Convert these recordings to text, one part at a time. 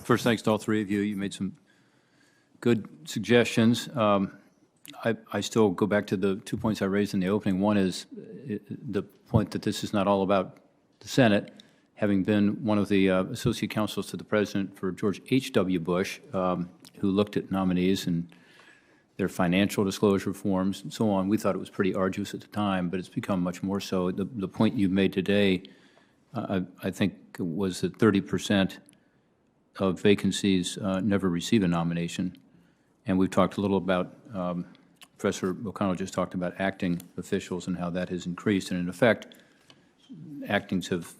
First, thanks to all three of you. You made some good suggestions. I still go back to the 2 points I raised in the opening. One is the point that this is not all about the Senate. Having been one of the associate counsels to the President for George H.W. Bush, who looked at nominees and their financial disclosure forms and so on, we thought it was pretty arduous at the time, but it's become much more so. The point you made today, I think, was that 30% of vacancies never receive a nomination. And we've talked a little about, Professor O'Connell just talked about acting officials and how that has increased. And in effect, actings have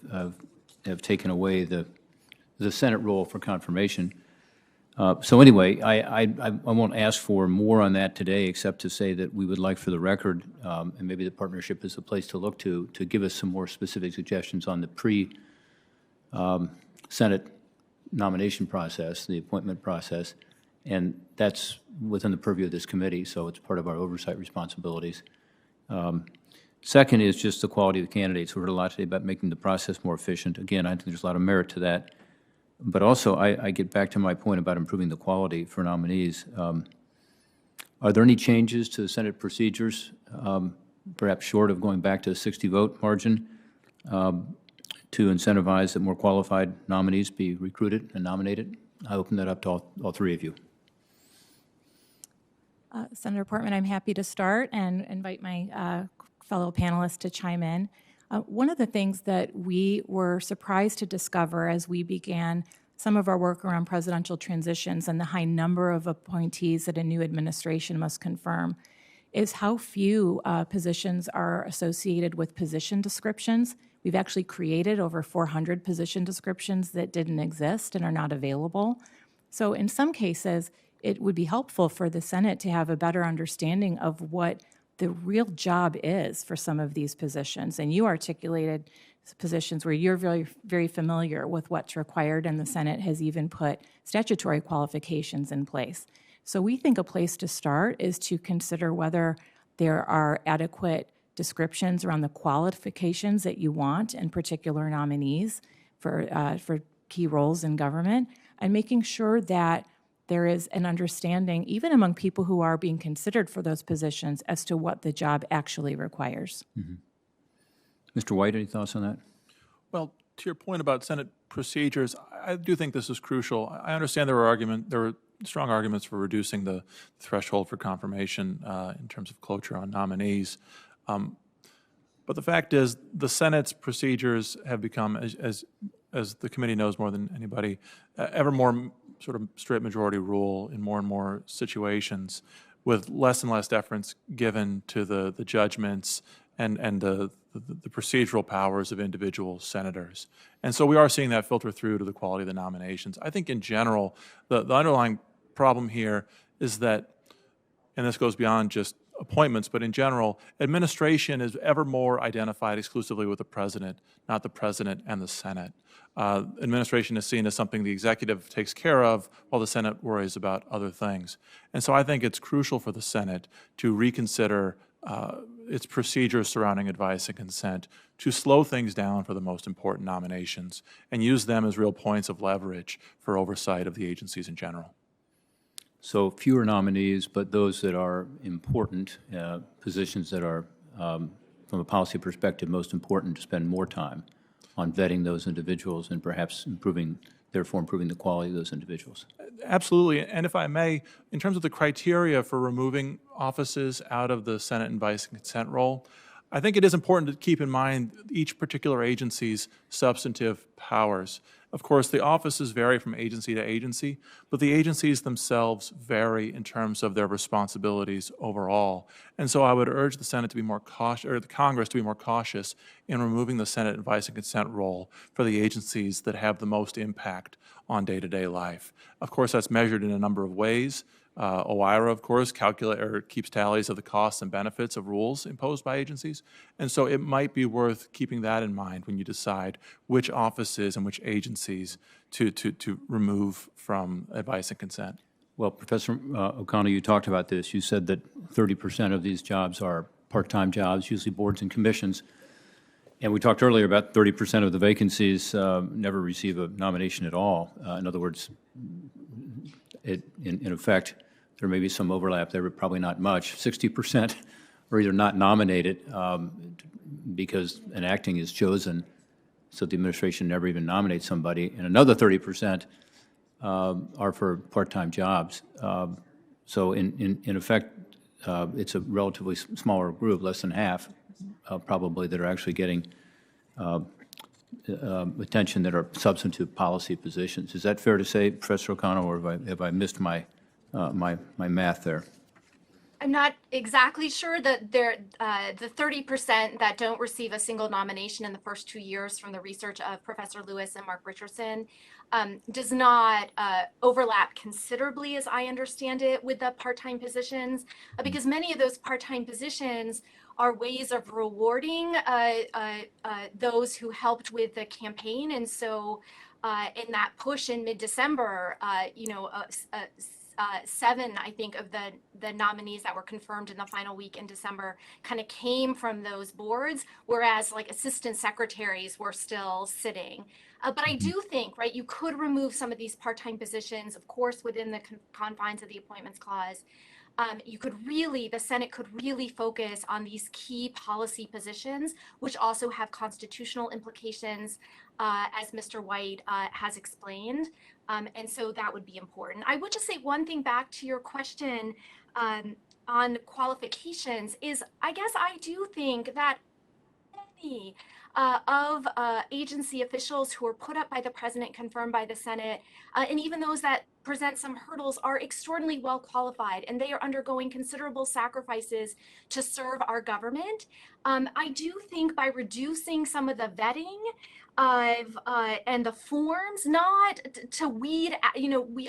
taken away the Senate role for confirmation. So anyway, I won't ask for more on that today, except to say that we would like for the record, and maybe the partnership is the place to look to give us some more specific suggestions on the pre-Senate nomination process, the appointment process, and that's within the purview of this committee, so it's part of our oversight responsibilities. Second is just the quality of the candidates. We heard a lot today about making the process more efficient. Again, I think there's a lot of merit to that. But also, I get back to my point about improving the quality for nominees. Are there any changes to the Senate procedures, perhaps short of going back to a 60-vote margin, to incentivize that more qualified nominees be recruited and nominated? I open that up to all three of you. Senator Portman, I'm happy to start and invite my fellow panelists to chime in. One of the things that we were surprised to discover as we began some of our work around presidential transitions and the high number of appointees that a new administration must confirm is how few positions are associated with position descriptions. We've actually created over 400 position descriptions that didn't exist and are not available. So in some cases, it would be helpful for the Senate to have a better understanding of what the real job is for some of these positions. And you articulated positions where you're very, very familiar with what's required, and the Senate has even put statutory qualifications in place. So we think a place to start is to consider whether there are adequate descriptions around the qualifications that you want in particular nominees for key roles in government, and making sure that there is an understanding, even among people who are being considered for those positions, as to what the job actually requires. Mm-hmm. Mr. White, any thoughts on that? Well, to your point about Senate procedures, I do think this is crucial. I understand there were strong arguments for reducing the threshold for confirmation in terms of cloture on nominees. But the fact is, the Senate's procedures have become, as the committee knows more than anybody, ever more sort of straight majority rule in more and more situations, with less and less deference given to the judgments and the procedural powers of individual senators. And so we are seeing that filter through to the quality of the nominations. I think in general, the underlying problem here is that, and this goes beyond just appointments, but in general, administration is ever more identified exclusively with the president, not the president and the Senate. Administration is seen as something the executive takes care of while the Senate worries about other things. And so I think it's crucial for the Senate to reconsider its procedures surrounding advice and consent, to slow things down for the most important nominations and use them as real points of leverage for oversight of the agencies in general. So fewer nominees, but those that are important, positions that are, from a policy perspective, most important, to spend more time on vetting those individuals and perhaps therefore improving the quality of those individuals. Absolutely. And if I may, in terms of the criteria for removing offices out of the Senate advice and consent role, I think it is important to keep in mind each particular agency's substantive powers. Of course, the offices vary from agency to agency, but the agencies themselves vary in terms of their responsibilities overall. And so I would urge the Senate to be more cautious, or the Congress to be more cautious in removing the Senate advice and consent role for the agencies that have the most impact on day-to-day life. Of course, that's measured in a number of ways. OIRA, of course, keeps tallies of the costs and benefits of rules imposed by agencies. And so it might be worth keeping that in mind when you decide which offices and which agencies to remove from advice and consent. Well, Professor O'Connell, you talked about this. You said that 30% of these jobs are part-time jobs, usually boards and commissions. And we talked earlier about 30% of the vacancies never receive a nomination at all. In other words, in effect, there may be some overlap there, but probably not much. 60% are either not nominated because an acting is chosen, so the administration never even nominates somebody, and another 30% are for part-time jobs. So in effect, it's a relatively smaller group, less than half, probably, that are actually getting attention that are substantive policy positions. Is that fair to say, Professor O'Connell, or have I missed my math there? I'm not exactly sure that the 30% that don't receive a single nomination in the first 2 years from the research of Professor Lewis and Mark Richardson does not overlap considerably, as I understand it, with the part-time positions, because many of those part-time positions are ways of rewarding those who helped with the campaign. And so in that push in mid-December, 7, I think, of the nominees that were confirmed in the final week in December kind of came from those boards, whereas like assistant secretaries were still sitting. But I do think, right, you could remove some of these part-time positions, of course, within the confines of the Appointments Clause. The Senate could really focus on these key policy positions, which also have constitutional implications, as Mr. White has explained. And so that would be important. I would just say one thing back to your question on qualifications is, I guess I do think that many of agency officials who are put up by the president, confirmed by the Senate, and even those that present some hurdles are extraordinarily well qualified, and they are undergoing considerable sacrifices to serve our government. I do think by reducing some of the vetting and the forms, not to weed,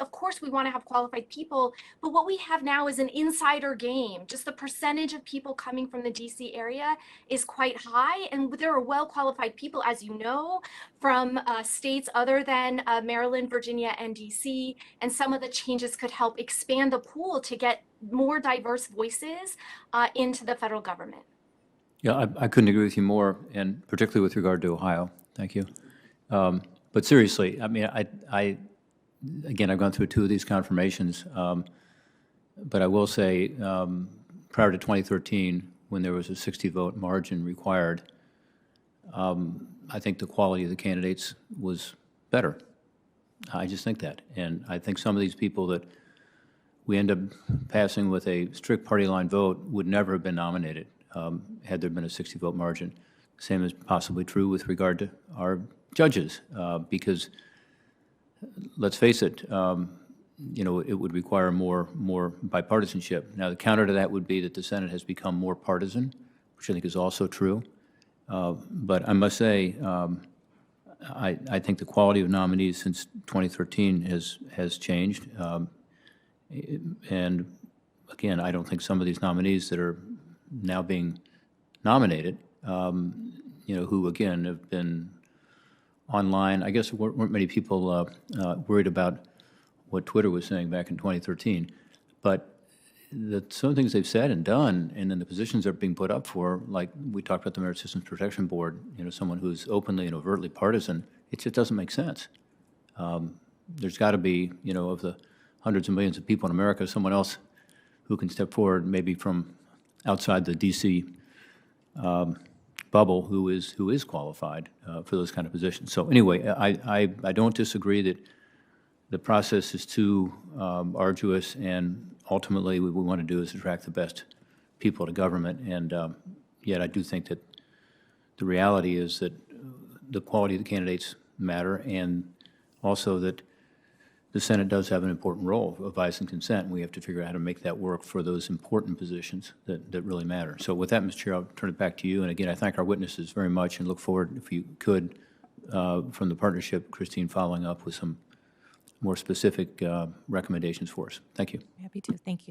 of course we want to have qualified people, but what we have now is an insider game. Just the percentage of people coming from the DC area is quite high, and there are well qualified people, as you know, from states other than Maryland, Virginia, and DC, and some of the changes could help expand the pool to get more diverse voices into the federal government. Yeah, I couldn't agree with you more, and particularly with regard to Ohio. Thank you. But seriously, I mean, again, I've gone through 2 of these confirmations, but I will say, prior to 2013, when there was a 60-vote margin required, I think the quality of the candidates was better. I just think that. And I think some of these people that we end up passing with a strict party line vote would never have been nominated had there been a 60-vote margin. Same is possibly true with regard to our judges, because let's face it, it would require more bipartisanship. Now, the counter to that would be that the Senate has become more partisan, which I think is also true. But I must say, I think the quality of nominees since 2013 has changed. And again, I don't think some of these nominees that are now being nominated, who again have been online. I guess weren't many people worried about what Twitter was saying back in 2013, but some of the things they've said and done, and then the positions they're being put up for, like we talked about the Merit Systems Protection Board, someone who's openly and overtly partisan, it just doesn't make sense. There's got to be, of the hundreds of millions of people in America, someone else who can step forward, maybe from outside the D.C. Bubble, who is qualified for those kind of positions. So anyway, I don't disagree that the process is too arduous, and ultimately what we want to do is attract the best people to government. And yet I do think that the reality is that the quality of the candidates matter, and also that the Senate does have an important role of advice and consent, and we have to figure out how to make that work for those important positions that really matter. So with that, Mr. Chair, I'll turn it back to you. And again, I thank our witnesses very much and look forward, if you could, from the partnership, Christine, following up with some more specific recommendations for us. Thank you. Happy to. Thank you.